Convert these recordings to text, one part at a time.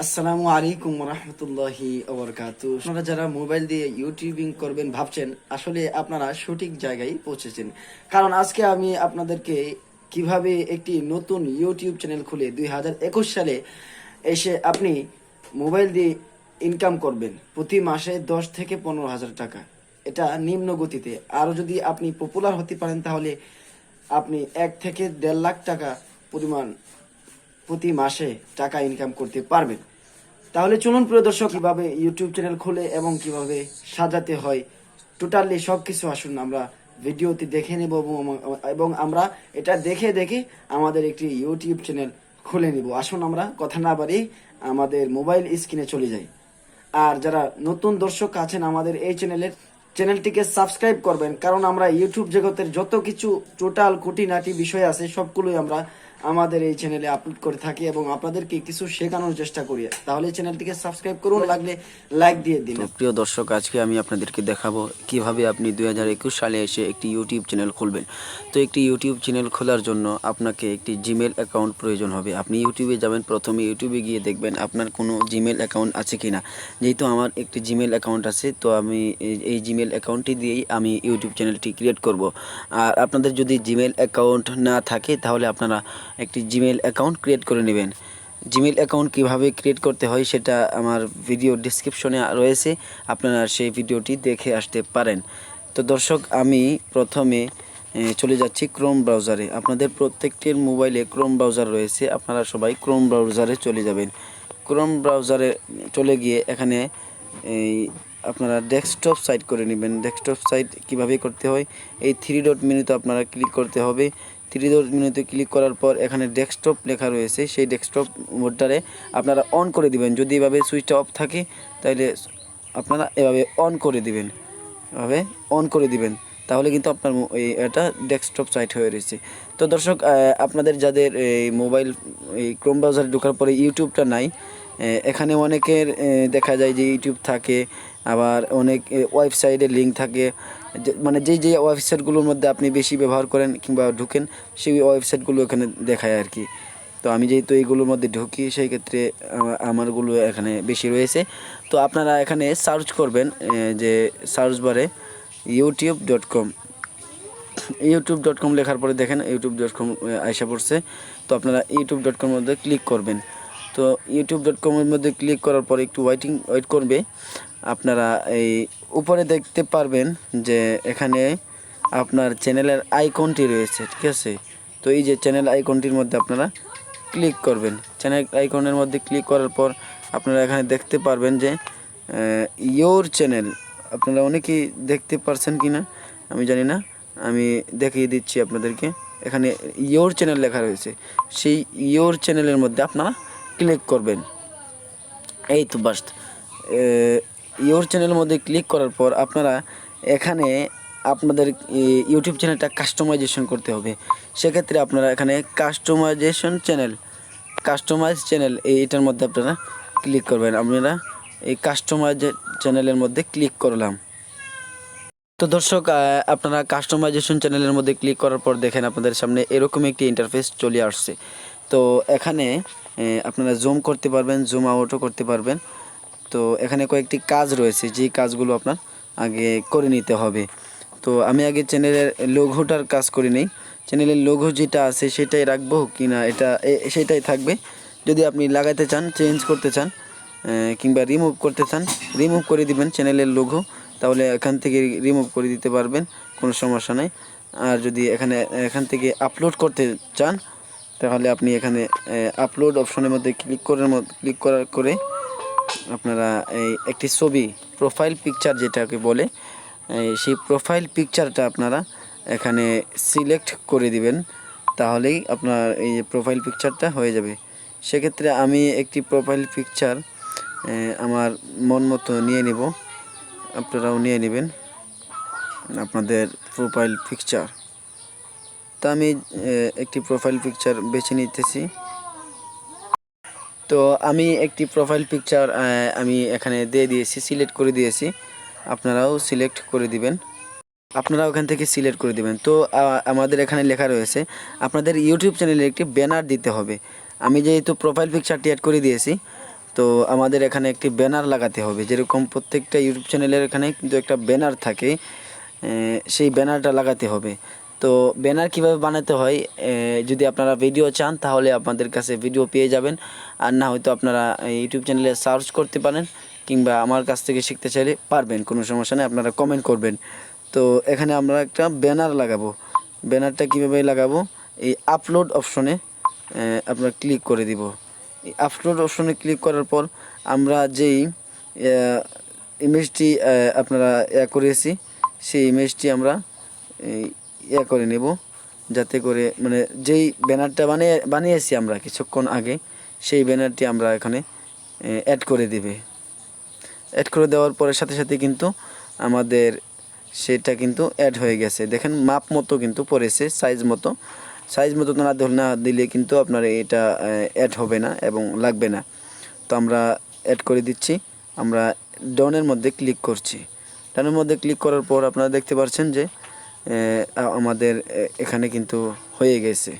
আসসালামু আলাইকুম রহমতুল্লাহি ওবরকাতুহ। আপনারা যারা মোবাইল দিয়ে ইউটিউবিং করবেন ভাবছেন, আসলে আপনারা সঠিক জায়গায় পৌঁছেছেন। কারণ আজকে আমি আপনাদেরকে কিভাবে একটি নতুন ইউটিউব চ্যানেল খুলে 2021 সালে এসে আপনি মোবাইল দিয়ে ইনকাম করবেন প্রতি মাসে 10 থেকে 15,000 টাকা। এটা নিম্ন গতিতে। আরও যদি আপনি পপুলার হতে পারেন তাহলে আপনি 1 থেকে 1.5 লাখ টাকা পরিমাণ প্রতি মাসে টাকা ইনকাম করতে পারবেন। তাহলে চলুন প্রিয় দর্শক, কিভাবে ইউটিউব চ্যানেল খুলে এবং কিভাবে সাজাতে হয় টোটালি সবকিছু আসুন আমরা ভিডিওতে দেখে নেব এবং আমরা এটা দেখে দেখে আমাদের একটি ইউটিউব চ্যানেল খুলে নিব। আসুন আমরা কথা না বাড়িয়ে আমাদের মোবাইল স্ক্রিনে চলে যাই। আর যারা নতুন দর্শক আছেন আমাদের এই চ্যানেলটিকে সাবস্ক্রাইব করবেন, কারণ আমরা ইউটিউব জগতের যত কিছু টোটাল খুঁটিনাটি বিষয় আছে সবগুলোই আমরা আমাদের এই চ্যানেলে আপলোড করে থাকি এবং আপনাদেরকে কিছু শেখানোর চেষ্টা করি। তাহলে চ্যানেলটিকে সাবস্ক্রাইব করুন, লাগলে লাইক দিয়ে দিন। প্রিয় দর্শক, আজকে আমি আপনাদেরকে দেখাবো কিভাবে আপনি 2021 সালে এসে একটি ইউটিউব চ্যানেল খুলবেন। তো একটি ইউটিউব চ্যানেল খোলার জন্য আপনাকে একটি জিমেল অ্যাকাউন্ট প্রয়োজন হবে। আপনি ইউটিউবে যাবেন, প্রথমে ইউটিউবে গিয়ে দেখবেন আপনার কোনো জিমেল অ্যাকাউন্ট আছে কিনা। যেহেতু আমার একটি জিমেল অ্যাকাউন্ট আছে, তো আমি এই জিমেল অ্যাকাউন্টটি দিয়েই আমি ইউটিউব চ্যানেলটি ক্রিয়েট করব। আর আপনাদের যদি জিমেল অ্যাকাউন্ট না থাকে তাহলে আপনারা একটি জিমেল অ্যাকাউন্ট ক্রিয়েট করে নেবেন। জিমেল অ্যাকাউন্ট কিভাবে ক্রিয়েট করতে হয় সেটা আমার ভিডিও ডেসক্রিপশনে রয়েছে, আপনারা সেই ভিডিওটি দেখে আসতে পারেন। তো দর্শক, আমি প্রথমে চলে যাচ্ছি ক্রোম ব্রাউজারে। আপনাদের প্রত্যেকটির মোবাইলে ক্রোম ব্রাউজার রয়েছে, আপনারা সবাই ক্রোম ব্রাউজারে চলে যাবেন। ক্রোম ব্রাউজারে চলে গিয়ে এখানে আপনারা ডেস্কটপ সাইট করে নেবেন। ডেস্কটপ সাইট কিভাবে করতে হয়, এই 3 ডট মেনুতে আপনারা ক্লিক করতে হবে। 3 ডট মেনুতে ক্লিক করার পর এখানে ডেস্কটপ লেখা রয়েছে, সেই ডেস্কটপ মোডটারে আপনারা অন করে দিবেন। যদি এভাবে সুইচটা অফ থাকে তাহলে আপনারা এভাবে অন করে দিবেন, এভাবে অন করে দিবেন, তাহলে কিন্তু আপনার এটা ডেস্কটপ সাইট হয়ে রয়েছে। তো দর্শক, আপনাদের যাদের এই মোবাইল এই ক্রোম ব্রাউজারে ঢোকার পরে ইউটিউবটা নাই, এখানে অনেকের দেখা যায় যে ইউটিউব থাকে, আবার অনেক ওয়েবসাইটের লিঙ্ক থাকে, মানে যে ওয়েবসাইটগুলোর মধ্যে আপনি বেশি ব্যবহার করেন কিংবা ঢুকেন সেই ওয়েবসাইটগুলো এখানে দেখায় আর কি। তো আমি যেহেতু এইগুলোর মধ্যে ঢুকি সেই ক্ষেত্রে আমারগুলো এখানে বেশি রয়েছে। তো আপনারা এখানে সার্চ করবেন, যে সার্চ বারে youtube.com লেখার পরে দেখেন youtube.com আইসা পড়ছে। তো আপনারা youtube.com এর মধ্যে ক্লিক করবেন। তো youtube.com এর মধ্যে ক্লিক করার পরে একটু ওয়েট করবে। আপনারা এই উপরে দেখতে পারবেন যে এখানে আপনার চ্যানেলের আইকনটি রয়েছে, ঠিক আছে। তো এই যে চ্যানেল আইকনটির মধ্যে আপনারা ক্লিক করবেন। চ্যানেল আইকনের মধ্যে ক্লিক করার পর আপনারা এখানে দেখতে পারবেন যে ইয়োর চ্যানেল। আপনারা অনেকেই দেখতে পারছেন কি না আমি জানি না, আমি দেখিয়ে দিচ্ছি আপনাদেরকে। এখানে ইয়োর চ্যানেল লেখা রয়েছে, সেই ইয়োর চ্যানেলের মধ্যে আপনারা ক্লিক করবেন। এই তো বাস, ইয়োর চ্যানেলের মধ্যে ক্লিক করার পর আপনারা এখানে আপনাদের ইউটিউব চ্যানেলটা কাস্টমাইজেশন করতে হবে। সেক্ষেত্রে আপনারা এখানে কাস্টমাইজ চ্যানেল এইটার মধ্যে আপনারা ক্লিক করবেন। আপনারা এই কাস্টমাইজ চ্যানেলের মধ্যে ক্লিক করলাম। তো দর্শক, আপনারা কাস্টমাইজেশন চ্যানেলের মধ্যে ক্লিক করার পর দেখেন আপনাদের সামনে এরকম একটি ইন্টারফেস চলে আসছে। তো এখানে আপনারা জুম করতে পারবেন, জুম আউটও করতে পারবেন। তো এখানে কয়েকটি কাজ রয়েছে, যে কাজগুলো আপনার আগে করে নিতে হবে। তো আমি আগে চ্যানেলের লোগোটার কাজ করে নিই। চ্যানেলের লোগো যেটা আছে সেটাই রাখবো কি না, সেটাই থাকবে। যদি আপনি লাগাতে চান, চেঞ্জ করতে চান কিংবা রিমুভ করতে চান, রিমুভ করে দিবেন চ্যানেলের লোগো, তাহলে এখান থেকে রিমুভ করে দিতে পারবেন, কোনো সমস্যা নেই। আর যদি এখান থেকে আপলোড করতে চান তাহলে আপনি এখানে আপলোড অপশনের মধ্যে ক্লিক করার করে আপনারা এই একটি ছবি, প্রোফাইল পিকচার যেটাকে বলে, সেই প্রোফাইল পিকচারটা আপনারা এখানে সিলেক্ট করে দিবেন, তাহলেই আপনার এই প্রোফাইল পিকচারটা হয়ে যাবে। সেক্ষেত্রে আমি একটি প্রোফাইল পিকচার আমার মন মতো নিয়ে নেব, আপনারাও নিয়ে নেবেন আপনাদের প্রোফাইল পিকচার। তা আমি একটি প্রোফাইল পিকচার বেছে নিতেছি। তো আমি একটি প্রোফাইল পিকচার আমি এখানে দিয়ে দিয়েছি, সিলেক্ট করে দিয়েছি। আপনারাও সিলেক্ট করে দিবেন, আপনারা ওখান থেকে সিলেক্ট করে দিবেন। তো আমাদের এখানে লেখা রয়েছে আপনাদের ইউটিউব চ্যানেলে একটি ব্যানার দিতে হবে। আমি যেহেতু প্রোফাইল পিকচারটি অ্যাড করে দিয়েছি, তো আমাদের এখানে একটি ব্যানার লাগাতে হবে, যেরকম প্রত্যেকটা ইউটিউব চ্যানেলের এখানে কিন্তু একটা ব্যানার থাকে, সেই ব্যানারটা লাগাতে হবে। তো ব্যানার কিভাবে বানাতে হয়, যদি আপনারা ভিডিও চান তাহলে আপনাদের কাছে ভিডিও পেয়ে যাবেন, আর না হয়তো আপনারা ইউটিউব চ্যানেলে সার্চ করতে পারেন, কিংবা আমার কাছ থেকে শিখতে চাইলে পারবেন, কোনো সমস্যা নেই, আপনারা কমেন্ট করবেন। তো এখানে আমরা একটা ব্যানার লাগাবো। ব্যানারটা কীভাবে লাগাবো, এই আপলোড অপশনে আপনারা ক্লিক করে দিব। এই আপলোড অপশনে ক্লিক করার পর আমরা যেই ইমেজটি আপনারা করেছি, সেই ইমেজটি আমরা করে নেব, যাতে করে মানে যেই ব্যানারটা বানিয়েছি আমরা কিছুক্ষণ আগে, সেই ব্যানারটি আমরা এখানে অ্যাড করে দেবে। অ্যাড করে দেওয়ার পরে সাথে সাথে কিন্তু আমাদের সেটা কিন্তু অ্যাড হয়ে গেছে। দেখেন মাপ মতো কিন্তু পড়েছে, সাইজ মতো না দিলে কিন্তু আপনার এটা অ্যাড হবে না এবং লাগবে না। তো আমরা অ্যাড করে দিচ্ছি। আমরা ডানের মধ্যে ক্লিক করছি। ডানের মধ্যে ক্লিক করার পর আপনারা দেখতে পাচ্ছেন যে আমাদের এখানে কিন্তু হয়ে গেছে।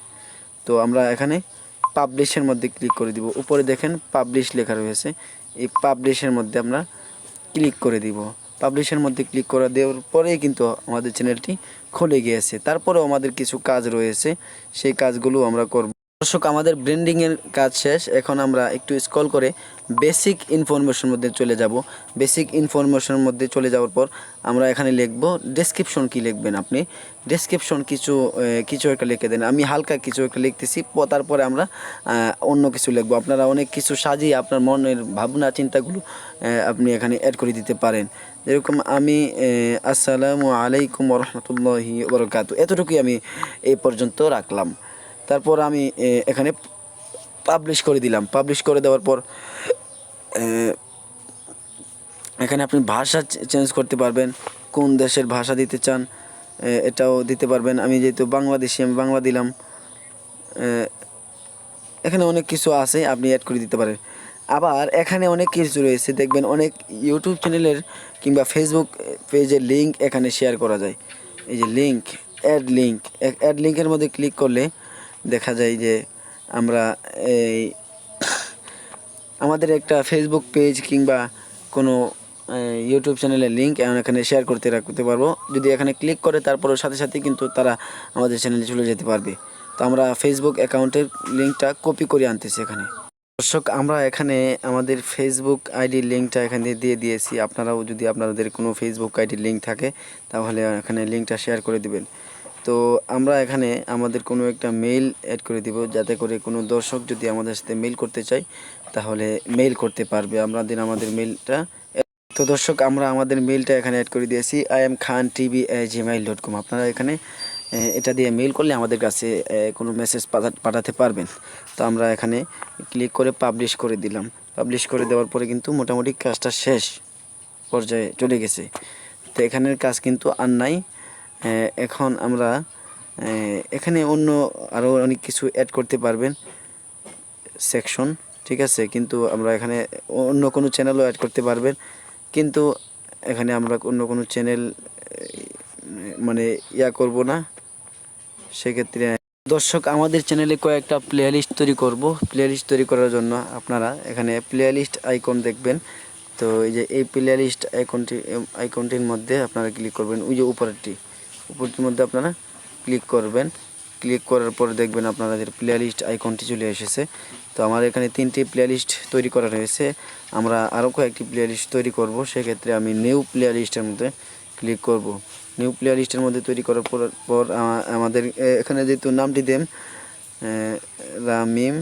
তো আমরা এখানে পাবলিশের মধ্যে ক্লিক করে দিব। উপরে দেখেন পাবলিশ লেখা রয়েছে, এই পাবলিশের মধ্যে আমরা ক্লিক করে দিব। পাবলিশের মধ্যে ক্লিক করে দেওয়ার পরেই কিন্তু আমাদের চ্যানেলটি খুলে গিয়েছে। তারপরেও আমাদের কিছু কাজ রয়েছে, সেই কাজগুলো আমরা করব। দর্শক, আমাদের ব্র্যান্ডিংয়ের কাজ শেষ। এখন আমরা একটু স্ক্রল করে বেসিক ইনফরমেশন মধ্যে চলে যাব। বেসিক ইনফরমেশনের মধ্যে চলে যাওয়ার পর আমরা এখানে লিখব ডেসক্রিপশন। কি লিখবেন আপনি? ডেসক্রিপশন কিছু একটা লিখে দেন। আমি হালকা কিছু একটা লিখতেছি, তারপরে আমরা অন্য কিছু লিখবো। আপনারা অনেক কিছু সাজিয়ে আপনার মনের ভাবনা চিন্তাগুলো আপনি এখানে অ্যাড করে দিতে পারেন। যেরকম আমি আসসালামু আলাইকুম ওয়া রাহমাতুল্লাহি ওয়া বারাকাতুহু, এতটুকুই আমি এই পর্যন্ত রাখলাম। তারপর আমি এখানে পাবলিশ করে দিলাম। পাবলিশ করে দেওয়ার পর এখানে আপনি ভাষা চেঞ্জ করতে পারবেন, কোন দেশের ভাষা দিতে চান এটাও দিতে পারবেন। আমি যেহেতু বাংলাদেশি, আমি বাংলা দিলাম। এখানে অনেক কিছু আছে, আপনি অ্যাড করে দিতে পারেন। আবার এখানে অনেক কিছু রয়েছে, দেখবেন অনেক ইউটিউব চ্যানেলের কিংবা ফেসবুক পেজের লিঙ্ক এখানে শেয়ার করা যায়। এই যে লিঙ্ক, অ্যাড লিঙ্কের মধ্যে ক্লিক করলে দেখা যায় যে আমরা এই আমাদের একটা ফেসবুক পেজ কিংবা কোনো ইউটিউব চ্যানেলের লিঙ্ক এখানে শেয়ার রাখতে পারবো। যদি এখানে ক্লিক করে তারপরে সাথে সাথে কিন্তু তারা আমাদের চ্যানেলে চলে যেতে পারবে। তো আমরা ফেসবুক অ্যাকাউন্টের লিঙ্কটা কপি করে আনতেছি এখানে। দর্শক, আমরা এখানে আমাদের ফেসবুক আইডির লিঙ্কটা এখানে দিয়ে দিয়েছি। আপনারাও যদি আপনাদের কোনো ফেসবুক আইডির লিঙ্ক থাকে তাহলে এখানে লিঙ্কটা শেয়ার করে দিবেন। তো আমরা এখানে আমাদের কোনো একটা মেইল অ্যাড করে দিব, যাতে করে কোনো দর্শক যদি আমাদের সাথে মেইল করতে চায় তাহলে মেইল করতে পারবে। আমাদের মেইলটা। তো দর্শক, আমরা আমাদের মেইলটা এখানে অ্যাড করে দিয়েছি, imkhan.tv@gmail.com। আপনারা এখানে এটা দিয়ে মেইল করলে আমাদের কাছে কোনো মেসেজ পাঠাতে পারবেন। তো আমরা এখানে ক্লিক করে পাবলিশ করে দিলাম। পাবলিশ করে দেওয়ার পরে কিন্তু মোটামুটি কাজটা শেষ পর্যায়ে চলে গেছে। তো এখানের কাজ কিন্তু আর নাই। এখন আমরা এখানে অন্য আরও অনেক কিছু অ্যাড করতে পারবেন সেকশন, ঠিক আছে। কিন্তু আমরা এখানে অন্য কোনো চ্যানেলও অ্যাড করতে পারবেন, কিন্তু এখানে আমরা অন্য কোনো চ্যানেল মানে করব না। সেক্ষেত্রে দর্শক, আমাদের চ্যানেলে কয়েকটা প্লেলিস্ট তৈরি করব। প্লেলিস্ট তৈরি করার জন্য আপনারা এখানে প্লেলিস্ট আইকন দেখবেন। তো এই যে এই প্লেলিস্ট আইকনটির মধ্যে আপনারা ক্লিক করবেন। ওই যে উপরটির মধ্যে আপনারা ক্লিক করবেন। ক্লিক করার পর দেখবেন আপনাদের প্লেলিস্ট আইকনটি চলে এসেছে। তো আমার এখানে 3টি প্লেলিস্ট তৈরি করা রয়েছে। আমরা আরও কয়েকটি প্লেলিস্ট তৈরি করব। সেক্ষেত্রে আমি নিউ প্লেলিস্টের মধ্যে ক্লিক করব। নিউ প্লেলিস্টের মধ্যে তৈরি করার পর আমাদের এখানে যেহেতু নামটি দেন রামিম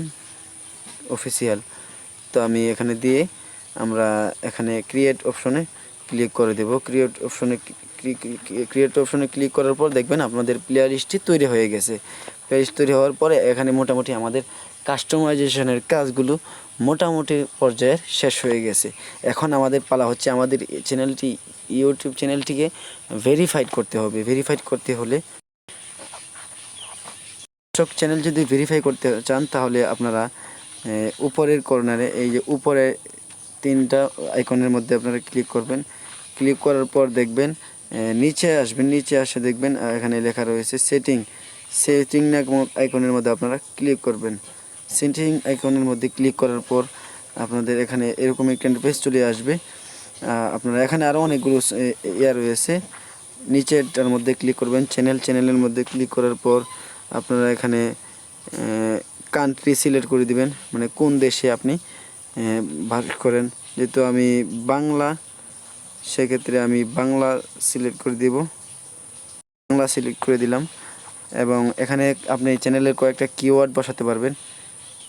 অফিসিয়াল, তো আমি এখানে দিয়ে আমরা এখানে ক্রিয়েট অপশনে ক্লিক করে দেব। ক্রিয়েট অপশনে ক্লিক করার পর দেখবেন আপনাদের প্লেলিস্টটি তৈরি হয়ে গেছে। প্লেলিস্ট তৈরি হওয়ার পরে এখানে মোটামুটি আমাদের কাস্টমাইজেশনের কাজগুলো মোটামুটি পর্যায়ের শেষ হয়ে গেছে। এখন আমাদের পালা হচ্ছে আমাদের ইউটিউব চ্যানেলটিকে ভেরিফাইড করতে হবে। ভেরিফাইড করতে হলে সব চ্যানেল যদি ভেরিফাই করতে চান তাহলে আপনারা উপরের কর্নারে এই যে উপরে 3টা আইকনের মধ্যে আপনারা ক্লিক করবেন। ক্লিক করার পর দেখবেন নিচে আসবেন। নিচে আসে দেখবেন এখানে লেখা রয়েছে সেটিং আইকনের মধ্যে আপনারা ক্লিক করবেন। সেটিং আইকনের মধ্যে ক্লিক করার পর আপনাদের এখানে এরকম একটা ইন্টারফেস চলে আসবে। আপনারা এখানে আরও অনেকগুলো ইয়া রয়েছে, নিচেরটার মধ্যে ক্লিক করবেন, চ্যানেলের মধ্যে ক্লিক করার পর আপনারা এখানে কান্ট্রি সিলেক্ট করে দিবেন, মানে কোন দেশে আপনি বাস করেন। যেহেতু আমি বাংলা, সেক্ষেত্রে আমি বাংলা সিলেক্ট করে দিব, বাংলা সিলেক্ট করে দিলাম। এবং এখানে আপনি চ্যানেলের কয়েকটা কিওয়ার্ড বসাতে পারবেন।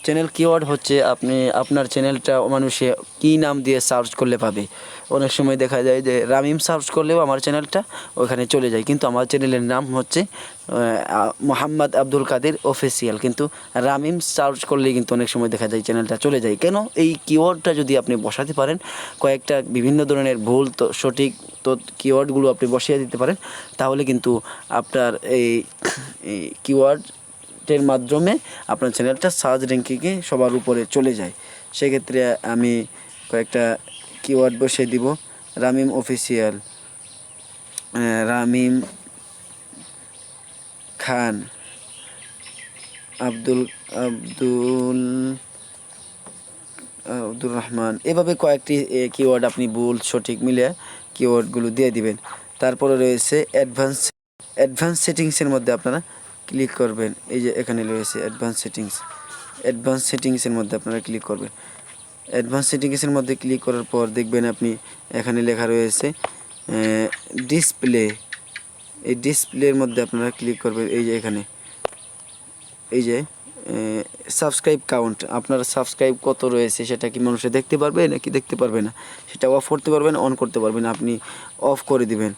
চ্যানেল কিওয়ার্ড হচ্ছে আপনি আপনার চ্যানেলটা মানুষে কী নাম দিয়ে সার্চ করলে পাবে। অনেক সময় দেখা যায় যে রামিম সার্চ করলেও আমার চ্যানেলটা ওখানে চলে যায়, কিন্তু আমার চ্যানেলের নাম হচ্ছে মোহাম্মদ আব্দুল কাদির অফিসিয়াল, কিন্তু রামিম সার্চ করলেই কিন্তু অনেক সময় দেখা যায় চ্যানেলটা চলে যায়। কেন? এই কিওয়ার্ডটা যদি আপনি বসাতে পারেন, কয়েকটা বিভিন্ন ধরনের ভুল তো সঠিক তো কিওয়ার্ডগুলো আপনি বসিয়ে দিতে পারেন, তাহলে কিন্তু আপনার এই কিওয়ার্ড এর মাধ্যমে আপনার চ্যানেলটা সার্চ র্যাঙ্কিংয়ে সবার উপরে চলে যায়। সেক্ষেত্রে আমি কয়েকটা কিওয়ার্ড বসিয়ে দিব, রামিম অফিসিয়াল, রামিম খান, আব্দুল আব্দুল আব্দুর রহমান, এভাবে কয়েকটি কিওয়ার্ড আপনি ভুল সঠিক মিলে কিওয়ার্ডগুলো দিয়ে দিবেন। তারপরে রয়েছে অ্যাডভান্স সেটিংসের মধ্যে আপনারা ক্লিক করবেন। এই যে এখানে রয়েছে অ্যাডভান্স সেটিংসের মধ্যে আপনারা ক্লিক করবেন। অ্যাডভান্স সেটিংসের মধ্যে ক্লিক করার পর দেখবেন আপনি এখানে লেখা রয়েছে ডিসপ্লে। এই ডিসপ্লের মধ্যে আপনারা ক্লিক করবেন। এই যে এখানে এই যে সাবস্ক্রাইব কাউন্ট, আপনার সাবস্ক্রাইব কত রয়েছে সেটা কি মানুষে দেখতে পারবে নাকি দেখতে পারবে না, সেটা অফ করতে পারবেন, অন করতে পারবেন। আপনি অফ করে দিবেন,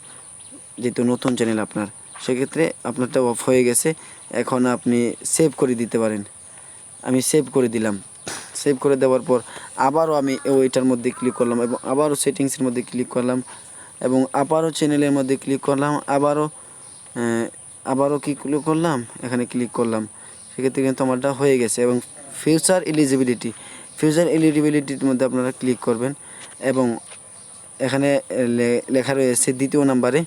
যেহেতু নতুন চ্যানেল আপনার, সেক্ষেত্রে আপনারটা অফ হয়ে গেছে। এখন আপনি সেভ করে দিতে পারেন। আমি সেভ করে দিলাম। সেভ করে দেওয়ার পর আবারও আমি ওইটার মধ্যে ক্লিক করলাম এবং আবারও সেটিংসের মধ্যে ক্লিক করলাম এবং আবারও চ্যানেলের মধ্যে ক্লিক করলাম, আবারও কি ক্লিক করলাম, এখানে ক্লিক করলাম। সেক্ষেত্রে কিন্তু আমারটা হয়ে গেছে। এবং ফিউচার এলিজিবিলিটির মধ্যে আপনারা ক্লিক করবেন এবং এখানে লেখা রয়েছে দ্বিতীয় নাম্বারে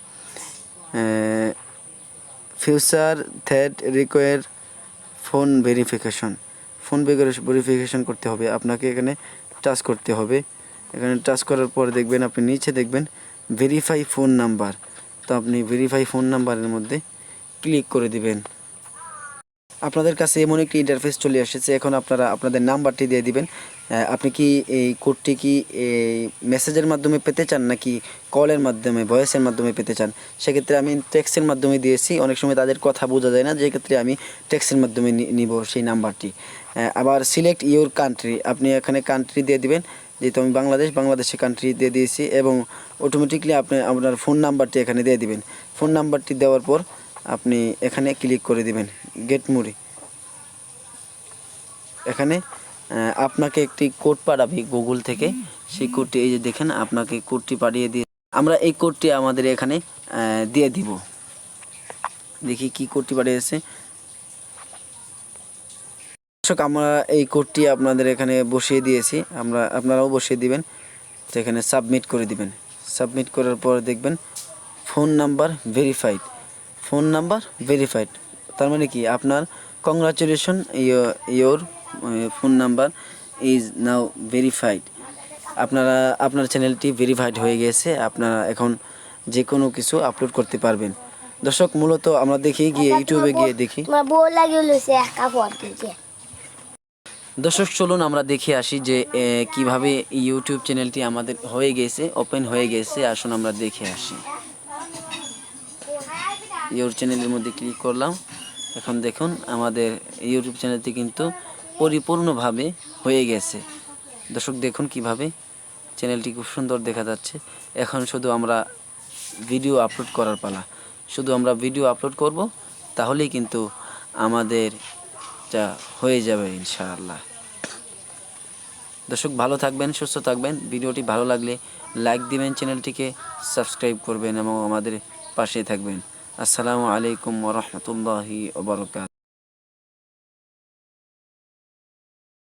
future that require phone verification করতে হবে। আপনাকে এখানে টাচ করতে হবে। এখানে টাচ করার পর দেখবেন আপনি নিচে দেখবেন ভেরিফাই ফোন নাম্বার। তো আপনি ভেরিফাই ফোন নাম্বারের মধ্যে ক্লিক করে দিবেন। আপনাদের কাছে এমন একটি ইন্টারফেস চলে এসেছে। এখন আপনারা আপনাদের নাম্বারটি দিয়ে দিবেন। আপনি কি এই কোডটি কি মেসেজের মাধ্যমে পেতে চান নাকি কলের মাধ্যমে, ভয়েসের মাধ্যমে পেতে চান? সেক্ষেত্রে আমি টেক্সটের মাধ্যমে দিয়েছি। অনেক সময় তাদের কথা বোঝা যায় না, যে ক্ষেত্রে আমি টেক্সটের মাধ্যমে নিব সেই নাম্বারটি। আবার সিলেক্ট ইউর কান্ট্রি, আপনি এখানে কান্ট্রি দিয়ে দিবেন। যেহেতু আমি বাংলাদেশে কান্ট্রি দিয়ে দিয়েছি এবং অটোমেটিকলি আপনি আপনার ফোন নাম্বারটি এখানে দিয়ে দিবেন। ফোন নাম্বারটি দেওয়ার পর আপনি এখানে ক্লিক করে দিবেন গেট মোরে। এখানে আপনাকে একটি কোড পাঠাবে গুগল থেকে। সেই কোডটি এই যে দেখেন, আপনাকে কোডটি পাঠিয়ে দিয়ে আমরা এই কোডটি আমাদের এখানে দিয়ে দিব। দেখি কি কোডটি পাঠিয়েছে। দর্শক, আমরা এই কোডটি আপনাদের এখানে বসিয়ে দিয়েছি, আপনারাও বসিয়ে দিবেন। তো এখানে সাবমিট করে দিবেন। সাবমিট করার পর দেখবেন ফোন নাম্বার ভেরিফাইড। তার মানে কি, আপনার congratulation, your phone number is now verified. আপনার চ্যানেলটি ভেরিফাইড হয়ে গেছে। আপনারা এখন যে কোনো কিছু আপলোড করতে পারবেন। দর্শক, মূলত আমরা ইউটিউবে গিয়ে দেখি। দর্শক, চলুন আমরা দেখে আসি যে কিভাবে ইউটিউব চ্যানেলটি আমাদের হয়ে গেছে, ওপেন হয়ে গেছে। আসুন আমরা দেখে আসি। ইউর চ্যানেলের মধ্যে ক্লিক করলাম। এখন দেখুন আমাদের ইউটিউব চ্যানেলটি কিন্তু পরিপূর্ণভাবে হয়ে গেছে। দর্শক, দেখুন কিভাবে চ্যানেলটি খুব সুন্দর দেখা যাচ্ছে। এখন শুধু আমরা ভিডিও আপলোড করার পালা। শুধু আমরা ভিডিও আপলোড করব, তাহলেই কিন্তু আমাদের যা হয়ে যাবে ইনশাআল্লাহ। দর্শক, ভালো থাকবেন, সুস্থ থাকবেন। ভিডিওটি ভালো লাগলে লাইক দিবেন, চ্যানেলটিকে সাবস্ক্রাইব করবেন এবং আমাদের পাশে থাকবেন। আসসালামু আলাইকুম ওয়া রাহমাতুল্লাহি ওয়া বারাকাতুহু।